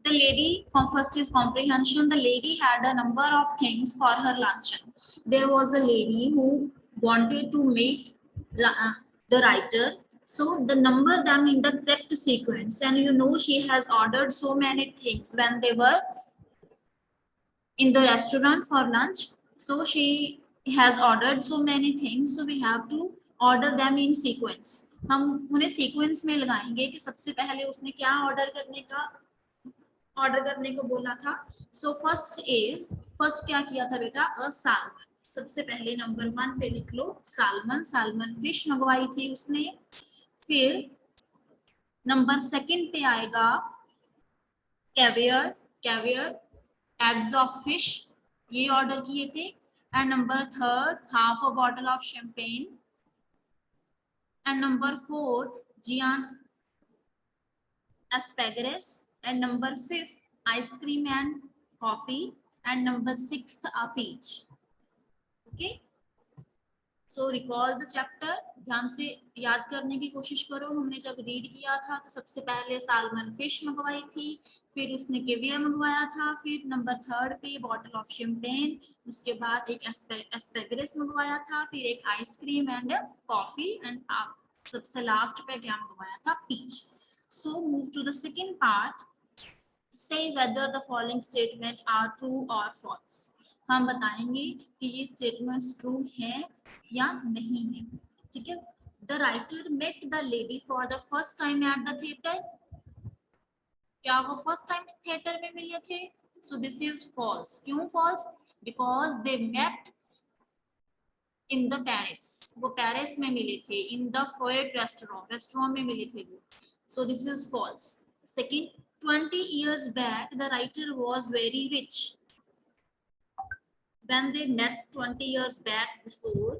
The lady, first is comprehension. The lady had a number of things for her luncheon. There was a lady who wanted to meet the writer. So the number them in the correct sequence, and you know she has ordered so many things when they were in the restaurant for lunch. So she has ordered so many things, so we have to order them in sequence. हम उन्हें sequence में लगाएंगे कि सबसे पहले उसने क्या order करने को बोला था. सो फर्स्ट क्या किया था बेटा, अ सालमन. सबसे पहले नंबर 1 पे लिख लो सालमन फिश मंगवाई थी उसने. फिर नंबर 2 पे आएगा कैवियर एग्स ऑफ फिश, ये ऑर्डर किए थे. And number 3 half a bottle of champagne. And number 4 जियान asparagus. And number 5 ice cream and coffee. And number 6 a peach. Okay, so recall the chapter. ध्यान से याद करने की कोशिश करो. हमने जब रीड किया था तो सबसे पहले सालमन फिश मंगवाई थी, फिर उसने केवियर मंगवाया था, फिर नंबर 3 पे बॉटल ऑफ शैंपेन, उसके बाद एक एस्पेगरेस मंगवाया था, फिर एक आइसक्रीम एंड कॉफी, एंड सबसे लास्ट पे क्या मंगवाया था, peach. So move to the second part. Say whether the following statement are true or false. हम बताएंगे कि ये statements true हैं या नहीं है. ठीक है. The writer met the lady for the first time at the theater. क्या वो first time theater में मिले थे? So this is false. क्यों false? Because they met in the Paris. वो पेरिस में मिले थे. In the Foyt restaurant में मिले थे वो. So this is false. Second, 20 years back, the writer was very rich. When they met 20 years back before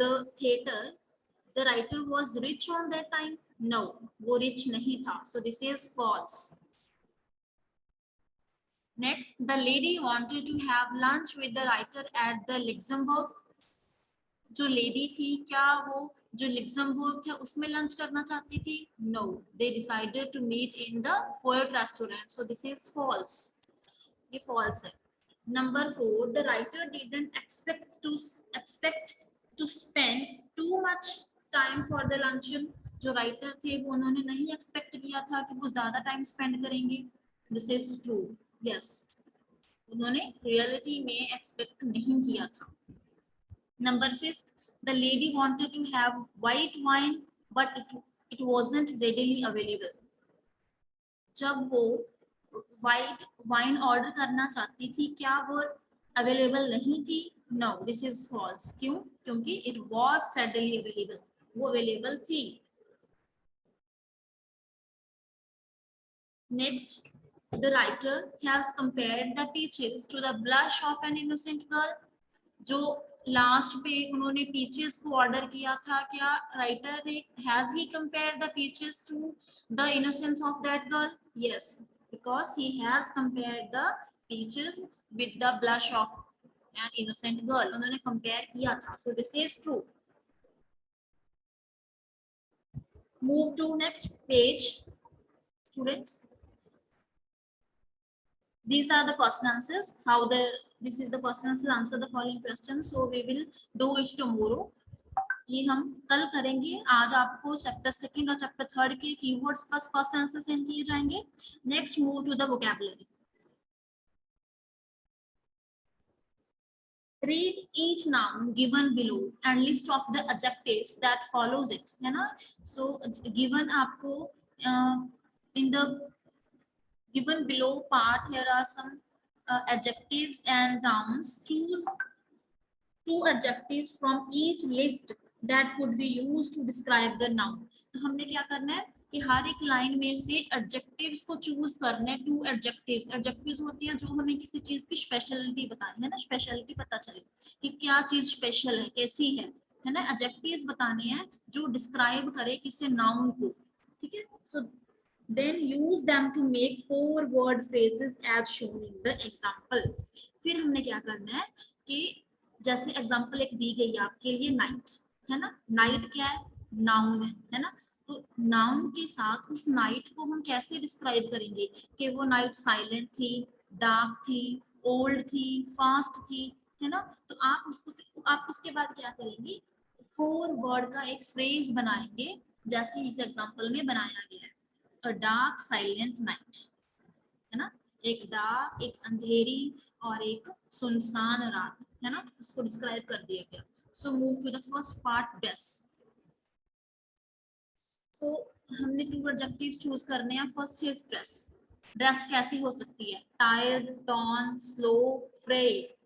the theater, the writer was rich on that time. No, वो rich नहीं था. So this is false. Next, the lady wanted to have lunch with the writer at the Luxembourg. जो lady थी, क्या वो जो Luxembourg था उसमें लंच करना चाहती थी? No, they decided to meet in the Foyot restaurant. So this is false. ये फॉल्स है. Number 4, the writer didn't expect to spend too much time for the luncheon. जो राइटर थे वो उन्होंने नहीं एक्सपेक्ट किया था कि वो ज्यादा टाइम स्पेंड करेंगे. This is true. यस, उन्होंने रियलिटी में एक्सपेक्ट नहीं किया था. Number 5, the lady wanted to have white wine, but it wasn't readily available. जब वो white wine order करना चाहती थी, क्या वो available नहीं थी? No, this is false. क्यों? क्योंकि it was readily available. वो available थी. Next, the writer has compared the peaches to the blush of an innocent girl. जो लास्ट पे उन्होंने पीचेस को ऑर्डर किया था, क्या राइटर ने has he compared the peaches to the innocence of that girl? Yes, because he has compared the peaches with the blush of an innocent girl. उन्होंने compare किया था. So this is true. Move to next page students. These are the question answers. This is the question answers. Answer the following questions. So we will do it tomorrow. ये हम कल करेंगे. आज आपको chapter 2 और chapter 3 के keywords पर question answer send किए जाएंगे. Next move to the vocabulary. Read each noun given below and list of the adjectives that follows it. है ना? So given आपको in the given below part, here are some adjectives and nouns. Choose 2 adjectives from each list that could be used to describe the noun. तो हमने क्या करना है कि हर एक लाइन में से एडजेक्टिव्स को चूज करने. 2 एडजेक्टिव्स होती है जो हमें किसी चीज की स्पेशलिटी बतानी है ना, स्पेशलिटी पता चले कि क्या चीज स्पेशल है, कैसी है ना. एडजेक्टिव्स बताने हैं जो डिस्क्राइब करे किसी नाउन को. ठीक है. सो then use them to make 4 word phrases as shown in the example. फिर हमने क्या करना है कि जैसे एग्जांपल एक दी गई आपके लिए नाइट, है ना. नाइट क्या है? नाउन है ना. तो नाउन के साथ उस नाइट को हम कैसे डिस्क्राइब करेंगे कि वो नाइट साइलेंट थी, डार्क थी, ओल्ड थी, फास्ट थी, है ना। तो आप उसको फिर आप उसके बाद क्या करेंगे, 4 वर्ड का एक फ्रेज बनाएंगे जैसे इस एग्जांपल में बनाया गया है। अ डार्क साइलेंट नाइट, है ना, एक डार्क, एक अंधेरी और एक सुनसान रात, है ना, उसको डिस्क्राइब कर दिया गया। So move to the first part, dress. So हमने 2 एडजेक्टिव्स चूज करने हैं। First is dress. ड्रेस कैसी हो सकती है, टायर्ड, टॉन, स्लो, फ्रेड।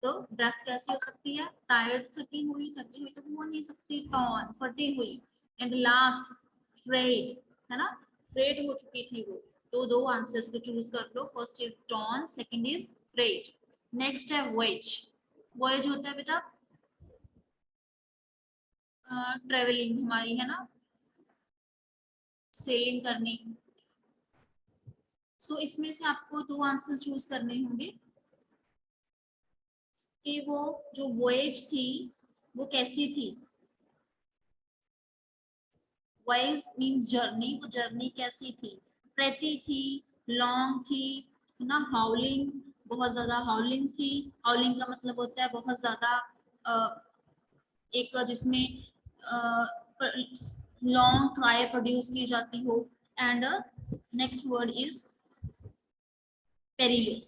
तो ड्रेस कैसी हो सकती है, टायर्ड, थकी हुई तो हो नहीं सकती, टॉन, फटी हुई, एंड लास्ट फ्रेड, है ना, फ्रेड हो चुकी थी वो। तो 2 आंसर्स को चूज कर लो, first is torn, second is frayed. Next है वॉयज। वॉयज होता है बेटा ट्रेवलिंग हमारी, है ना, सेलिंग करनी। सो इसमें से आपको 2 आंसर चूज करने होंगे कि वो जो वॉयज थी वो कैसी थी। वॉयज मीन्स जर्नी, वो जर्नी कैसी थी, प्रेटी थी, लॉन्ग थी, है ना, हाउलिंग, बहुत ज्यादा हाउलिंग थी। हाउलिंग का मतलब होता है बहुत ज्यादा एक जिसमें लॉन्ग क्राई प्रोड्यूस की जाती हो। And next word is perilous.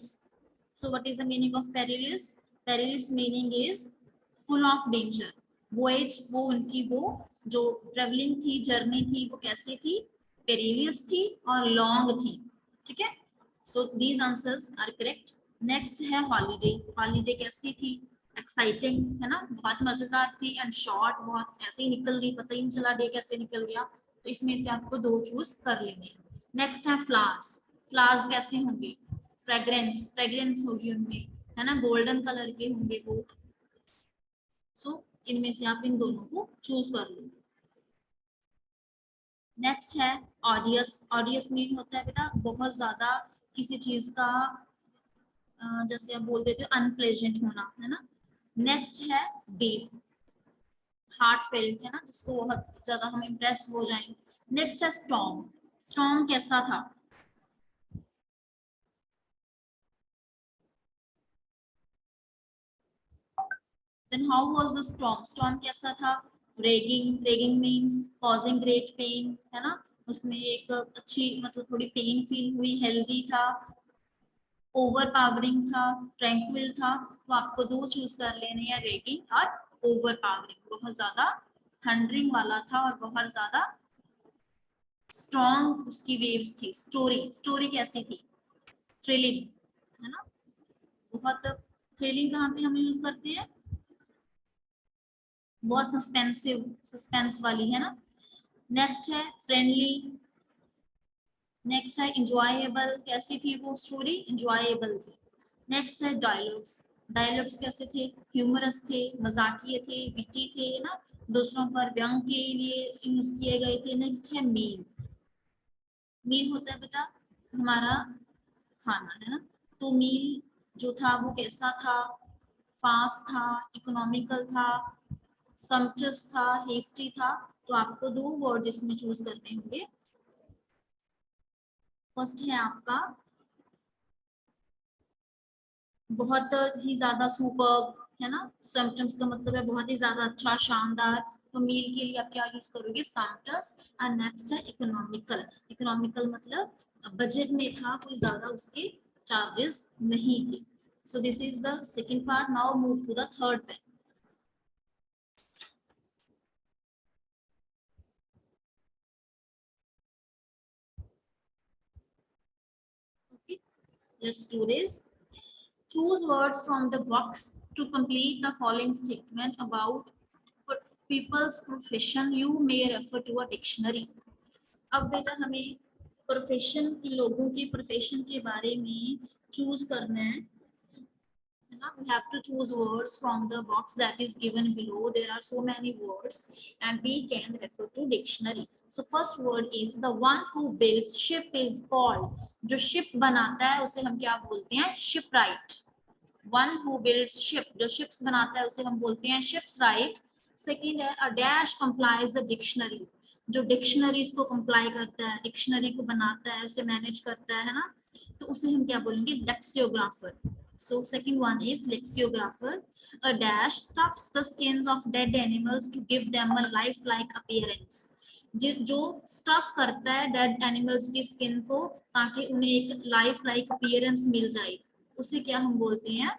So what is the meaning of perilous? Perilous meaning is full of danger. Voyage वो उनकी वो जो ट्रेवलिंग थी, जर्नी थी, वो कैसी थी, पेरिलियस थी और लॉन्ग थी। ठीक है, so these answers are correct. Next है हॉलीडे। हॉलीडे कैसी थी, एक्साइटिंग, है ना, बहुत मजेदार थी, एंड शॉर्ट, बहुत ऐसे ही निकल गई, पता ही नहीं चला डे कैसे निकल गया। तो इसमें से आपको 2 चूज कर लेंगे। नेक्स्ट है फ्लावर्स। फ्लावर्स कैसे होंगे, फ्रेग्रेंस, फ्रेग्रेंस होगी उनमें, है ना, गोल्डन कलर के होंगे वो। सो इनमें से आप इन दोनों को चूज कर लो। नेक्स्ट है ऑडियस। ऑडियस मीन होता है बेटा बहुत ज्यादा किसी चीज का जैसे आप बोल देते हो अनप्लेजेंट होना, है ना। नेक्स्ट है डीप, हार्ट फेल्ट, है ना, जिसको बहुत ज्यादा हम इम्प्रेस हो जाएं। नेक्स्ट है स्टॉर्म। स्टॉर्म कैसा था, then how was the storm? Storm कैसा था, raging, raging means causing great pain, है ना, उसमें एक अच्छी मतलब थोड़ी पेन फील हुई, हेल्दी था, ओवर पावरिंग था, ट्रैंक्विल था। तो आपको 2 चूज कर लेने हैं, रेगिंग और ओवर पावरिंग। बहुत ज्यादा थंडरिंग वाला था और बहुत ज्यादा स्ट्रॉन्ग उसकी वेव्स थी। स्टोरी, स्टोरी कैसी थी, थ्रिलिंग, है ना, बहुत थ्रिलिंग कहाँ पे हम यूज करते हैं, बहुत सस्पेंसिव, सस्पेंस वाली, है ना। नेक्स्ट है फ्रेंडली। नेक्स्ट है इंजॉयबल, कैसी थी वो स्टोरी, इंजॉयबल थी। नेक्स्ट है डायलॉग्स। डायलॉग्स कैसे थे, ह्यूमरस थे, मजाकिये थे, विटी थे, है ना, दूसरों पर व्यंग के लिए यूज किए गए थे। नेक्स्ट है मील। मील होता है बेटा हमारा खाना, है ना। तो मील जो था वो कैसा था, फास्ट था, इकोनॉमिकल था, सम्पचस था, हेस्टी था। तो आपको 2 वर्ड इसमें चूज करने होंगे। फर्स्ट है आपका बहुत ही ज्यादा सुपर्ब, है ना, सिम्टम्स का मतलब है बहुत ही ज्यादा अच्छा, शानदार। तो मील के लिए आप क्या यूज करोगे, सिम्टम्स। एंड नेक्स्ट है इकोनॉमिकल। इकोनॉमिकल मतलब बजट में था, कोई ज्यादा उसके चार्जेस नहीं थे। So this is the second part. Now move to the third part. Okay, let's do this. Choose words from the box to complete the following statement about people's profession. You may refer to a dictionary. अब बेटा हमें profession के लोगों के profession के बारे में choose करना है ना। We have to choose words from the box that is given below. There are so many words and we can refer to dictionary. So first word is the one who builds ship is called. जो ship बनाता है उसे हम क्या बोलते हैं, shipwright. One who builds ship, जो ships बनाता है उसे हम बोलते हैं shipwright. Second है a dash complies the dictionary. जो डिक्शनरीज को कंप्लाई करता है, डिक्शनरी को बनाता है, उसे मैनेज करता है ना, तो उसे हम क्या बोलेंगे, lexicographer. So second one is lexicographer. A dash stuffs the skins of dead animals to give them a lifelike appearance. जो स्टफ करता है डेड एनिमल्स की स्किन को ताकि उन्हें एक लाइफ लाइक अपीयरेंस मिल जाए, उसे क्या हम बोलते हैं,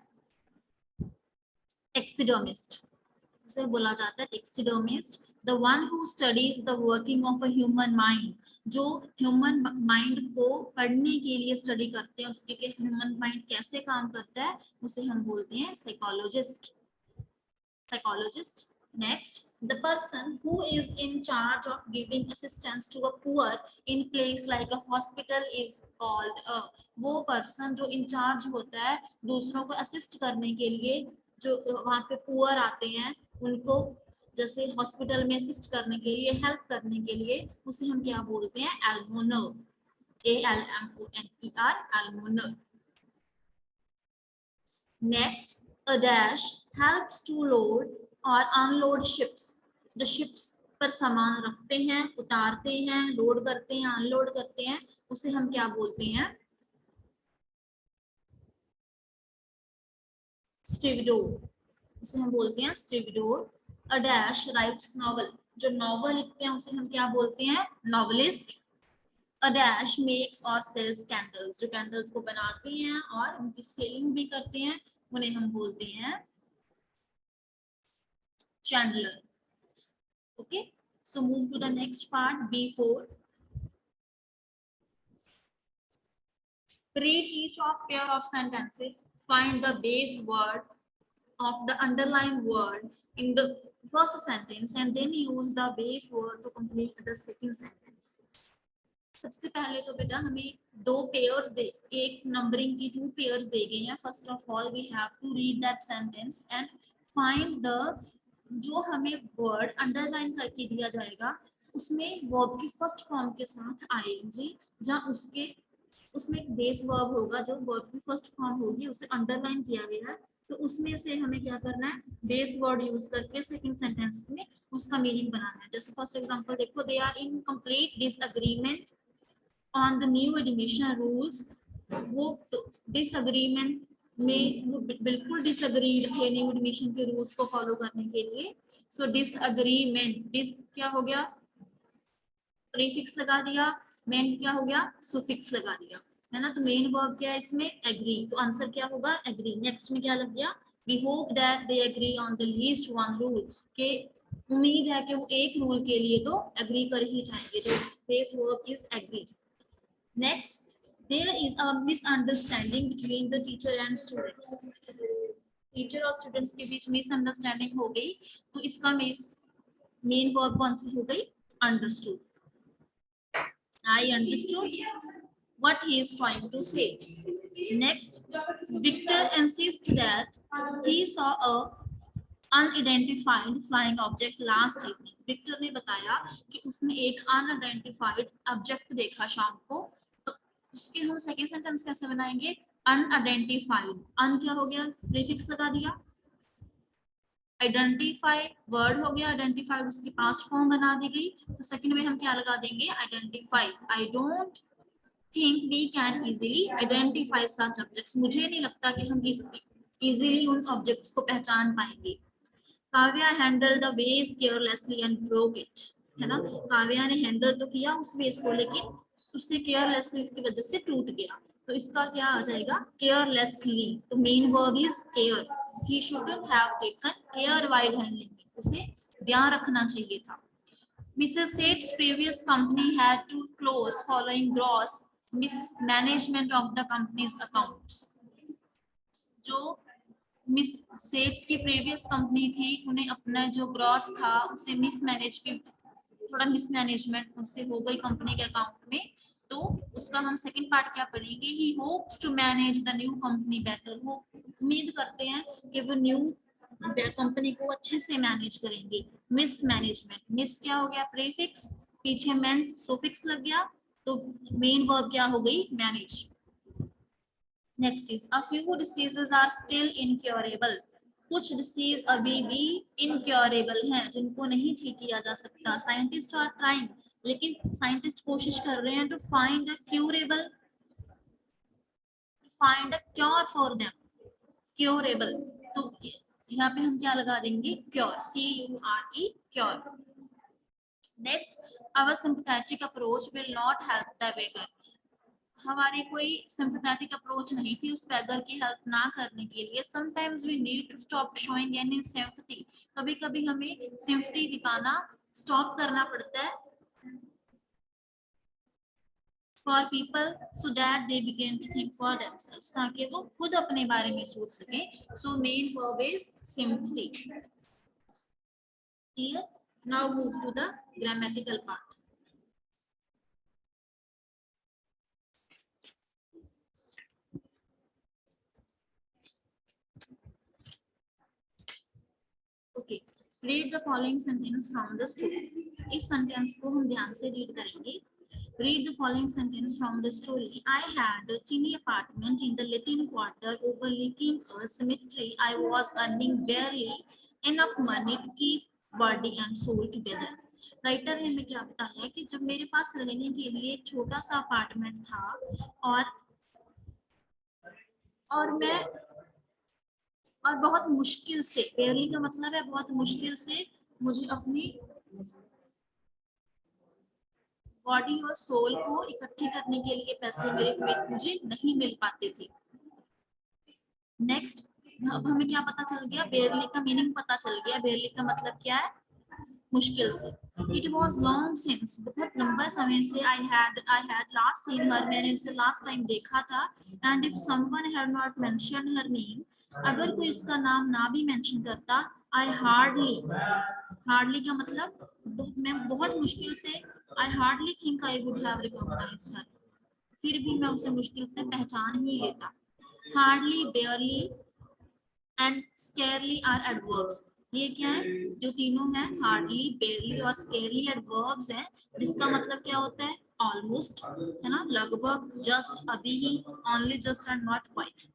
टेक्सिडर्मिस्ट. उसे बोला जाता है taxidermist. The one who studies the working of a human mind. जो ह्यूमन माइंड को पढ़ने के लिए स्टडी करते हैं, उसके लिए ह्यूमन माइंड कैसे काम करता है, उसे हम बोलते हैं psychologist. Psychologist. Next, the person who is in charge of giving assistance to a poor in place like a hospital is called a. वो person जो in charge होता है दूसरों को assist करने के लिए, जो वहाँ पे पुअर आते हैं उनको जैसे हॉस्पिटल में असिस्ट करने के लिए, हेल्प करने के लिए, उसे हम क्या बोलते हैं, almoner. ALMONER, almoner. Next, a dash helps to load or unload ships. जो ships पर सामान रखते हैं, उतारते हैं, लोड करते हैं, अनलोड करते हैं, उसे हम क्या बोलते हैं, स्टीवडोर. उसे हम बोलते हैं stevedore. A dash writes novel. जो नॉवल लिखते हैं उसे हम क्या बोलते हैं, नॉवलिस्ट. अ डैश मेक्स और सेल्स कैंडल्स. जो कैंडल्स को बनाते हैं और उनकी सेलिंग भी करते हैं, उन्हें हम बोलते हैं Chandler. Okay, so move to the next part, B4. Read each of pair of sentences. Find the base word of the underlined word in the first sentence and then use the base word to complete the second sentence. सबसे पहले तो बेटा हमें दो pairs दे, एक numbering की 2 pairs दे गए हैं. First of all we have to read that sentence and find the, जो हमें वर्ड अंडरलाइन करके दिया जाएगा उसमें वर्ब की फर्स्ट फॉर्म के साथ आएंगे, जहाँ उसमें एक बेस वर्ब होगा, जो वर्ब की फर्स्ट फॉर्म होगी उसे अंडरलाइन किया गया है, तो उसमें से हमें क्या करना है, बेस वर्ड यूज करके सेकंड सेंटेंस में उसका मीनिंग बनाना है. जैसे फर्स्ट एग्जांपल देखो, they are in complete disagreement on the new admission rules. वो डिसएग्रीमेंट में वो बिल्कुल डिसएग्रीड थे न्यू एडमिशन के रूल्स को फॉलो करने के लिए. सो डिसएग्रीमेंट, डिस क्या हो गया, प्रीफिक्स लगा दिया, मेन क्या हो गया, सुफिक्स लगा दिया, है ना. तो मेन वर्ब क्या है इसमें, एग्री, तो आंसर क्या होगा, एग्री. नेक्स्ट में क्या लग गया, we hope that they agree on the least one rule, के उम्मीद है कि वो एक रूल के लिए तो एग्री कर ही जाएंगे, तो base verb is agree. Next, there is a misunderstanding between the teacher and students. Teacher और स्टूडेंट्स के बीच मिसअंडरस्टैंडिंग हो गई, तो इसका मेन वर्ब कौन सी हो गई, understood. I understood what he is trying to say. Next, Victor insists that he saw a unidentified flying object last evening. Victor ने बताया कि उसने एक अनआइडेंटिफाइड ऑब्जेक्ट देखा शाम को, तो उसके हम सेकेंड सेंटेंस कैसे बनाएंगे, अनआइडेंटिफाइड. अन क्या हो गया, प्रीफिक्स लगा दिया, आइडेंटिफाइड वर्ड हो गया, आइडेंटिफाइड उसकी पास्ट फॉर्म बना दी गई, तो सेकंड में हम क्या लगा देंगे, identify. I don't think we can easily identify such objects. मुझे नहीं लगता कि हम इजीली उन ऑब्जेक्ट्स को पहचान पाएंगे. काव्या हैंडल द वेस केयरलेसली एंड ब्रोक इट, है ना. काव्या ने हैंडल तो किया उस वेस को, लेकिन उससे केयरलेसली इसकी वजह से टूट गया, तो इसका क्या आ जाएगा, केयरलेसली. तो main verb is care. He shouldn't have taken care while handling, उसे ध्यान रखना चाहिए था. Mrs. Seth's previous company had to close following gross mismanagement of the company's accounts. जो मिस सेट्स की प्रीवियस कंपनी थी, उन्हें अपना जो ग्रॉस था उसे मिसमैनेज के, थोड़ा मिसमैनेजमेंट उससे हो गई कंपनी के अकाउंट में, तो उसका हम सेकंड पार्ट क्या पढ़ेंगे, he hopes to manage the new company better. वो उम्मीद करते हैं कि वो न्यू कंपनी को अच्छे से मैनेज करेंगे. मिसमैनेजमेंट, मिस क्या हो गया, प्रीफिक्स, पीछे मेंट सुफिक्स लग गया, तो मेन वर्ब क्या हो गई, manage. Next is, a few diseases are still incurable. कुछ डिसीज अभी भी इनक्योरेबल हैं, जिनको नहीं ठीक किया जा सकता। साइंटिस्ट आर ट्राइंग, लेकिन साइंटिस्ट कोशिश कर रहे हैं to find a curable, find a cure for them, curable. तो यहाँ पे हम क्या लगा देंगे, cure, CURE, cure. Next, our sympathetic approach will not help the beggar. हमारी कोई सिंपैथेटिक अप्रोच नहीं थी उस बेगर की हेल्प ना करने के लिए। Sometimes we need to stop showing any sympathy, कभी कभी हमें सिंपैथी दिखाना स्टॉप करना पड़ता है for people, so that they begin to think for themselves, ताकि वो खुद अपने बारे में सोच सकें। So main verb is sympathy. Clear? Now move to the grammatical part. Okay, read the following sentence from the story. इस सेंटेंस को हम ध्यान से रीड करेंगे। Read the following sentence from the story. I had a tiny apartment in the Latin Quarter overlooking a cemetery. I was earning barely enough money to keep body and soul together. Writer ने हमें क्या बताया कि जब मेरे पास रहने के लिए एक छोटा सा अपार्टमेंट था और मैं और बहुत मुश्किल से, barely का मतलब है बहुत मुश्किल से, मुझे अपनी बॉडी और सोल को इकट्ठे करने के लिए पैसे मुझे नहीं मिल पाते थे। नेक्स्ट, अब हमें क्या पता चल गया, बेयरली का मीनिंग पता चल गया। बेयरली का मतलब क्या है, मुश्किल से। इट वॉज लॉन्ग सिंस, बहुत लंबा समय से। आई हैड लास्ट सीन हर, मैंने उसे लास्ट टाइम देखा था। And if someone had not mention her name, अगर कोई उसका नाम ना भी मेंशन करता, आई हार्डली, हार्डली का मतलब मैं बहुत मुश्किल से, I hardly think I would have recognised her, फिर भी मैं उसे मुश्किल से पहचान ही लेता। Hardly, barely and scarcely are adverbs. ये क्या है, जो तीनों हैं, हार्डली, बेयरली और स्केरली, एडवर्ब्स हैं, जिसका मतलब क्या होता है, ऑलमोस्ट, है ना, लगभग, जस्ट, अभी ही, only, just and not quite.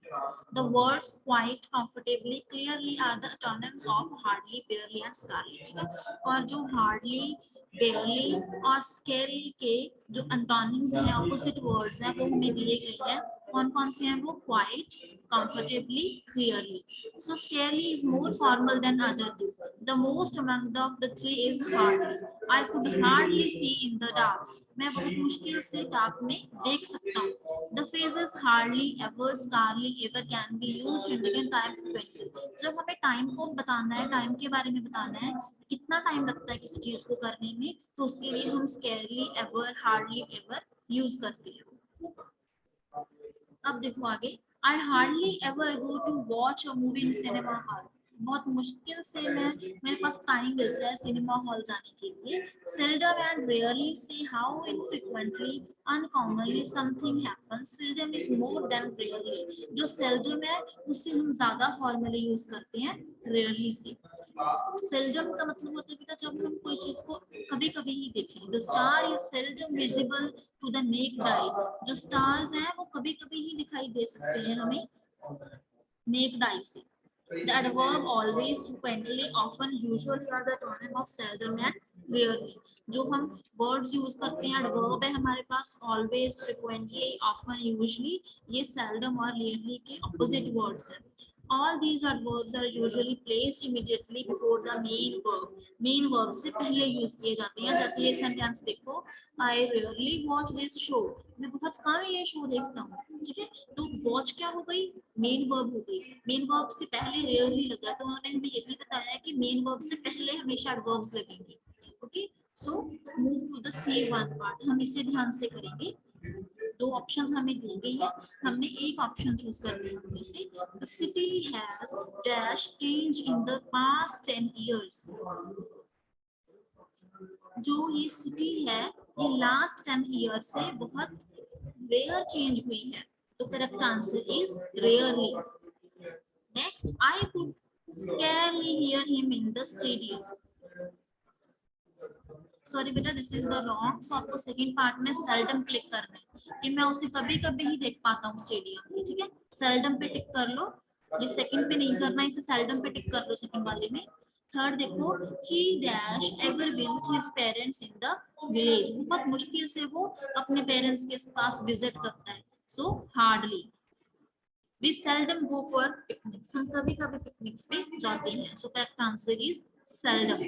The words quite, comfortably, clearly are the antonyms of hardly, barely and scarcely, ठीक है। और जो hardly, barely और scarcely के जो antonyms हैं, opposite words हैं, वो हमें दिए गए हैं। कौन कौन से हैं वो, quite, comfortably, clearly. So scarcely is more formal than other two. The most among the three is hardly. I could hardly see in the dark. मैं बहुत मुश्किल से डार्क में देख सकता हूँ। The phrases hardly, ever, scarcely, ever can be used to indicate time frequency. जब हमें टाइम को बताना है, टाइम के बारे में बताना है, कितना टाइम लगता है किसी चीज को करने में, तो उसके लिए हम scarcely, ever, hardly, ever use करते हैं। अब देखो आगे, I hardly ever go to watch a movie in cinema hall. बहुत मुश्किल से मेरे पास टाइम मिलता है सिनेमा हॉल जाने के लिए। Seldom and rarely say how infrequently, uncommonly something happens. Seldom is more than rarely. जो seldom है उसे हम ज्यादा फॉर्मली यूज करते हैं rarely से। सेल्डम का मतलब होता है बेटा जब हम कोई चीज को कभी कभी ही देखें। The star is seldom visible to the naked eye. जो स्टार्स हैं वो कभी कभी ही दिखाई दे सकते हैं हमें नेक्ड आई से। The adverb always, frequently, often, usually are the synonym of seldom and rarely. जो हम words use करते हैं, adverb है हमारे पास always, frequently, often, usually, ये seldom और rarely के opposite words हैं। All these adverbs are usually placed immediately before the main verb. Main verb से पहले use किए जाते हैं। जैसे ये sentence देखो, I rarely watch this show. मैं बहुत कम ये शो देखता हूँ, ठीक है। तो watch क्या हो गई, मेन वर्ब हो गई। मेन वर्ब से पहले रेयरली लगा, तो उन्होंने हमें यही बताया कि मेन वर्ब से पहले हमेशा एडवर्ब्स लगेंगे। Okay, so move to the C1 part, हम इसे ध्यान से करेंगे। दो ऑप्शंस हमें दी गई है, हमने एक ऑप्शन चूज कर लिया उनमें से। The city has dash change in the past 10 years. जो ये सिटी है ये लास्ट 10 ईयर से बहुत रेयर चेंज हुई है, तो correct answer is rarely. Next, I could scarcely hear him in the stadium. Sorry बेटा, दिस इज द रॉन्ग। सो आपको सेकंड पार्ट में सेल्डम क्लिक करना है कि मैं उसे कभी कभी ही देख पाता हूँ स्टेडियम में, ठीक है। सेल्डम पे टिक कर लो, ये सेकंड पे नहीं करना, इसे सेल्डम पे टिक कर लो सेकंड वाले में। थर्ड देखो, ही dash ever visit his parents in the village, बहुत मुश्किल से वो अपने पेरेंट्स के पास विजिट करता है। So hardly, we seldom go for picnics, हम कभी कभी पिकनिक्स पे जाते हैं। So correct answer is seldom.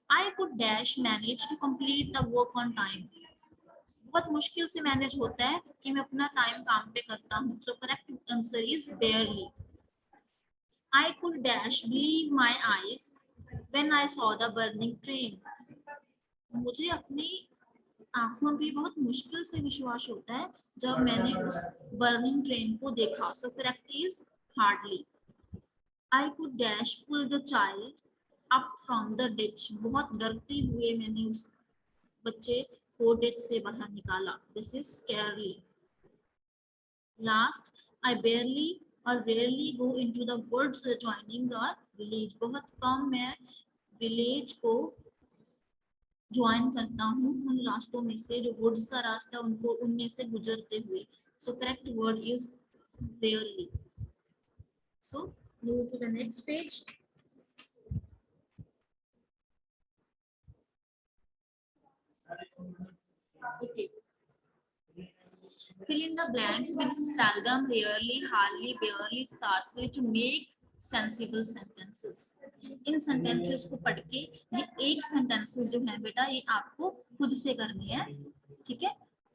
I could dash manage to complete the work on time, बहुत मुश्किल से मैनेज होता है कि मैं अपना टाइम काम पे करता हूँ। सो correct answer is बेयरली। I could dash believe my eyes when I saw the burning train. मुझे अपनी आंखों पे बहुत मुश्किल से विश्वास होता है जब मैंने उस बर्निंग ट्रेन को देखा। So correct is hardly. I could dash pull the child up from the ditch. बहुत डरते हुए मैंने उस बच्चे को डिच से बाहर निकाला। This is scarily. Last, I barely और rarely go into the woods joining the village. बहुत कम मैं विलेज को ज्वाइन करता हूँ उन रास्तों में से जो वुड्स का रास्ता उनको उनमें से गुजरते हुए। So correct word is rarely. So move to the next page. Okay, fill in the blanks with seldom, rarely, hardly, barely, scarcely to make sensible sentences. In sentences को पढ़ के ये एक सेंटेंसेस जो है बेटा ये आपको खुद से करनी है, ठीक है,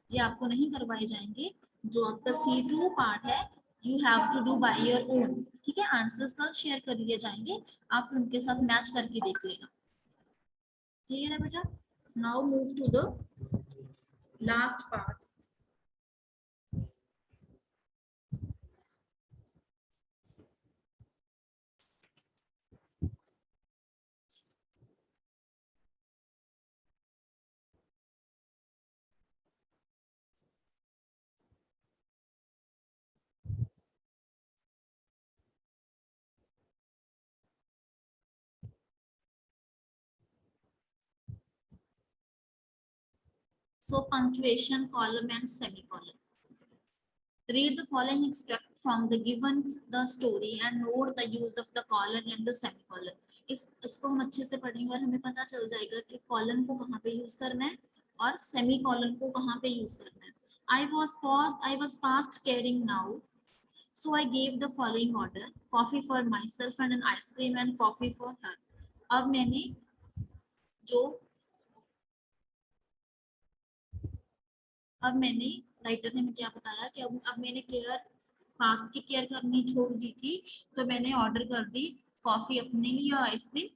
ये आपको नहीं करवाए जाएंगे। जो आपका C2 पार्ट है you have to do by your own, ठीक है। आंसर्स कल शेयर कर दिए जाएंगे, आप उनके साथ मैच करके देख लेना। क्लियर है बेटा? Now move to the last part. So punctuation, column and semicolon. Read the following extract from the given the story and note the use of the colon and the semicolon. इसको हम अच्छे से पढ़ेंगे और हमें पता चल जाएगा कि कॉलन को कहाँ पे यूज करना है और सेमीकोलन को कहाँ पे यूज करना है। I was past caring now, so I gave the following order: coffee for myself and an ice cream and coffee for her. अब मैंने जो अब मैंने राइटर ने क्या बताया कि अब मैंने केयर पास्ट की केयर करनी छोड़ दी थी, तो मैंने ऑर्डर कर दी कॉफी अपने लिए और आइसक्रीम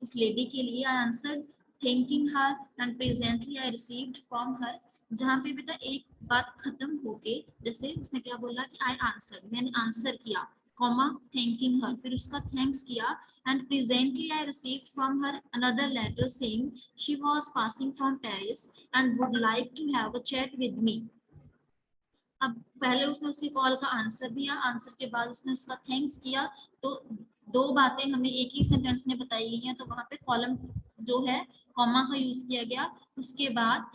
उस लेडी के लिए। I answered thanking her and presently I received from हर। जहाँ पे बेटा एक बात खत्म होके जैसे उसने क्या बोला कि आई आंसर्ड, मैंने आंसर किया, कॉमा थैंकिंग हर, फिर उसका थैंक्स किया, and presently I received from her another letter saying she was passing from Paris and would like to have a chat with me. अब पहले उसने उसकी कॉल का आंसर दिया, आंसर के बाद उसने उसका थैंक्स किया, तो दो बातें हमें एक ही सेंटेंस में बताई गई हैं, तो वहां पे कॉलम जो है कॉमा का यूज किया गया। उसके बाद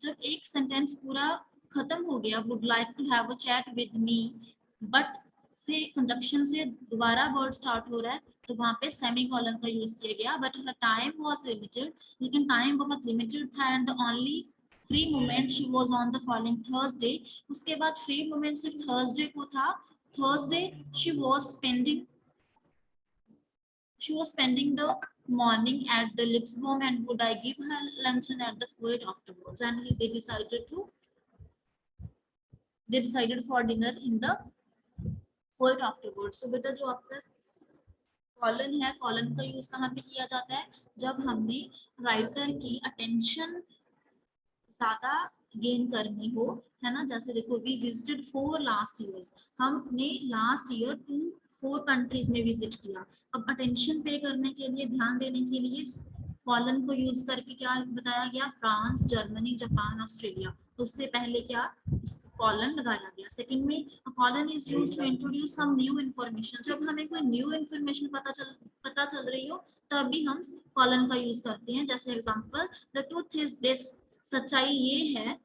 जब एक सेंटेंस पूरा खत्म हो गया, would like to have a chat with me, but से कंजक्शन से दोबारा वर्ड स्टार्ट हो रहा है, तो वहां पे सेमी कॉलन का यूज किया गया। बट टाइम वाज लिमिटेड, लेकिन टाइम बहुत लिमिटेड था, and the only free moment she was on the following Thursday. उसके बाद फ्री मोमेंट सिर्फ थर्सडे को था। Thursday she was spending the morning at the Lipscomb and would I give her luncheon at the Foyer afterwards, and they decided for dinner in the Foyer afterwards. So बेटा जो आपका colon है, colon का use कहाँ पे किया जाता है? जब हमने राइटर की अटेंशन ज्यादा गेन करनी हो, है ना। जैसे देखो वी विजिटेड 4 लास्ट ईयर्स, हमने लास्ट ईयर 4 कंट्रीज में विजिट किया। अब अटेंशन पे करने के लिए, ध्यान देने के लिए कॉलन को यूज करके क्या बताया गया? France, Germany, Japan, Australia. तो उससे पहले क्या कॉलन लगाया गया। सेकंड में colon is used to introduce some new information. जब हमें कोई न्यू इन्फॉर्मेशन पता चल रही हो तब भी हम कॉलन का यूज करते हैं। जैसे example, the truth is this, सच्चाई ये है।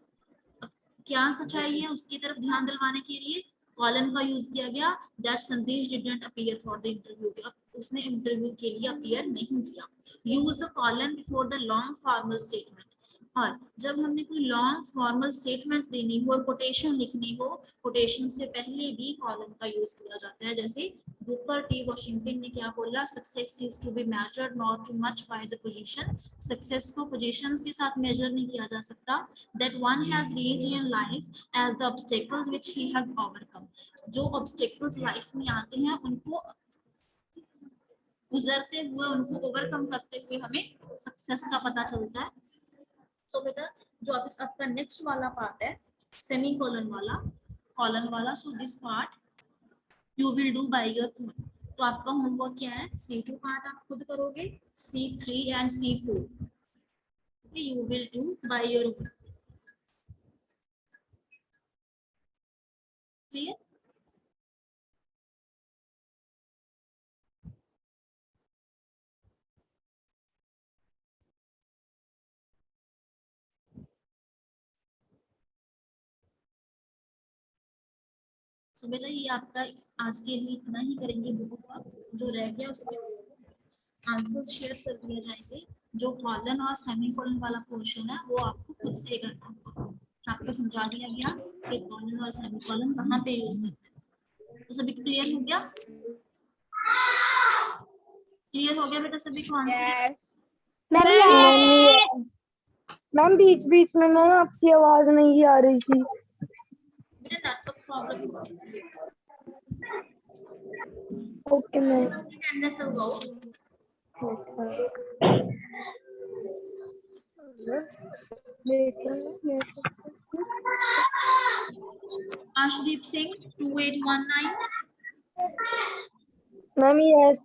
क्या सच्चाई है उसकी तरफ ध्यान दिलवाने के लिए कॉलन का यूज किया गया, दैट संदेश didn't appear for the interview, उसने इंटरव्यू के लिए अपीयर नहीं किया। Use a colon before the long formal statement, और जब हमने कोई लॉन्ग फॉर्मल स्टेटमेंट देनी हो और कोटेशन लिखनी हो, कोटेशन से पहले भी कॉलन का यूज किया जाता है। जैसे बुकर टी वॉशिंगटन ने क्या बोला, success is to be measured not too much by the position, success को पोजीशन के साथ मेजर नहीं किया जा सकता। That one has reached in life as the obstacles which he has overcome, जो ऑब्स्टेकल्स लाइफ में आते हैं उनको गुजरते हुए, उनको ओवरकम करते हुए हमें सक्सेस का पता चलता है। सो बेटा जो आप आपका नेक्स्ट वाला पार्ट है सेमी कॉलन वाला, कॉलन वाला, so this part you will do by your own. तो आपका होमवर्क क्या है, C2 पार्ट आप खुद करोगे, C3 and C4 you will do by your own. Clear? So बेटा ये आपका आज के लिए इतना ही करेंगे बुक का, जो रह गया उसके आंसर्स शेयर कर दिए जाएंगे। जो कॉलन और सेमी कॉलन वाला पोर्शन है वो आपको खुद से करना होगा। आपको समझा दिया गया कि कॉलन और सेमी कॉलन कहाँ पे यूज करते हैं। तो सभी क्लियर हो गया? क्लियर हो गया बेटा सभी को आंसर? मैम बीच बीच में मैम आपकी आवाज नहीं आ रही थी। बेटा network problem. Okay ma'am. Attendance लगाओ। Ashdeep Singh 2819, ma'am yes.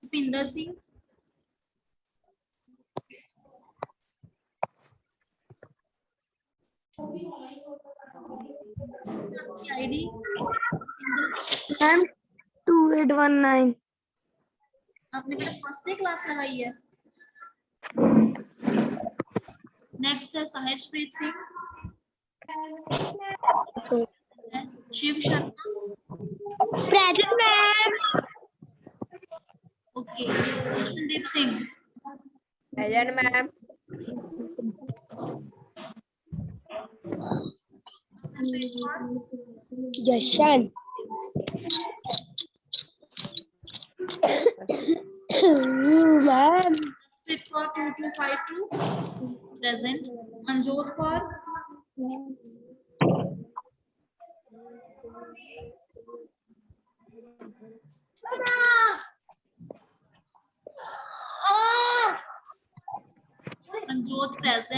Bhupinder Singh, ID ma'am 2819। आपने बेटा फर्स्ट डे क्लास लगाई है। नेक्स्ट है Saheshpreet Singh, Shiv Sharma, present ma'am. Okay, Krishnadeep Singh, present ma'am. Jashan ma'am. Split for 2252 present, Manjot Kaur, Manjot present,